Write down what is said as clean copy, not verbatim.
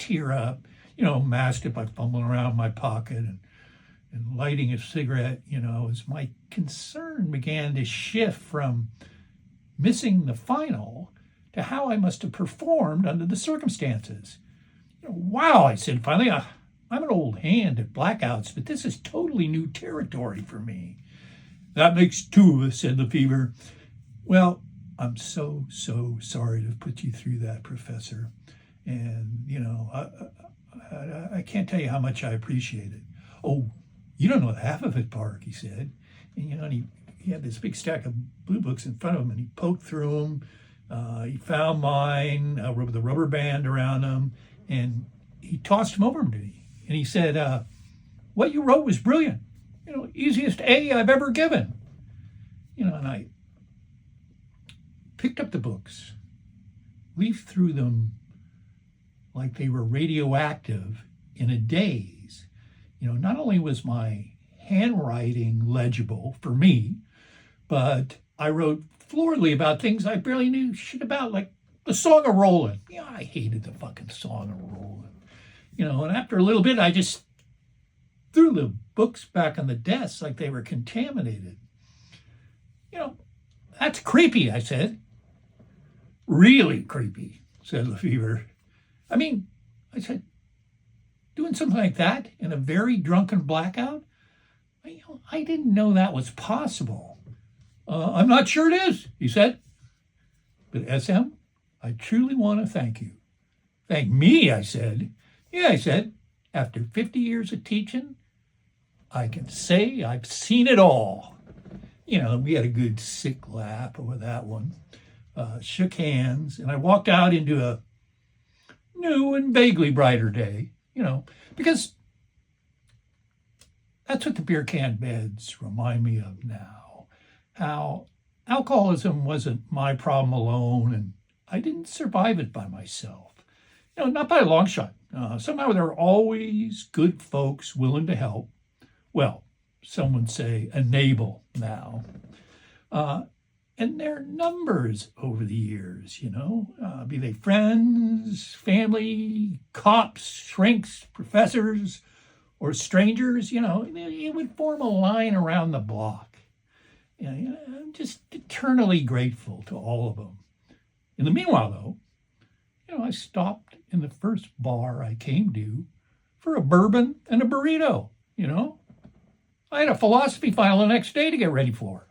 tear up, masked it by fumbling around in my pocket and lighting a cigarette, as my concern began to shift from missing the final to how I must have performed under the circumstances. Wow, I said finally, I'm an old hand at blackouts, but this is totally new territory for me. That makes two of us, said Lefevre. Well, I'm so sorry to put you through that, Professor. And, I can't tell you how much I appreciate it. Oh, you don't know half of it, Park, he said. And, and he had this big stack of blue books in front of him, and he poked through them. He found mine with the rubber band around them, and he tossed them over to me. And he said, what you wrote was brilliant. Easiest A I've ever given. And I picked up the books, leafed through them like they were radioactive in a daze. Not only was my handwriting legible for me, but I wrote floridly about things I barely knew shit about, like the Song of Roland. I hated the fucking Song of Roland. And after a little bit, I just threw the books back on the desk like they were contaminated. That's creepy, I said. Really creepy, said Lefevre. I said, doing something like that in a very drunken blackout? I didn't know that was possible. I'm not sure it is, he said. But SM, I truly want to thank you. Thank me, I said. Yeah, I said, after 50 years of teaching, I can say I've seen it all. We had a good sick laugh over that one. Shook hands, and I walked out into a new and vaguely brighter day, because that's what the beer can beds remind me of now. How alcoholism wasn't my problem alone, and I didn't survive it by myself. Not by a long shot. Somehow there are always good folks willing to help. Well, some would say enable now. And their numbers over the years, be they friends, family, cops, shrinks, professors, or strangers, it would form a line around the block. I'm just eternally grateful to all of them. In the meanwhile, though, I stopped in the first bar I came to for a bourbon and a burrito, I had a philosophy final the next day to get ready for.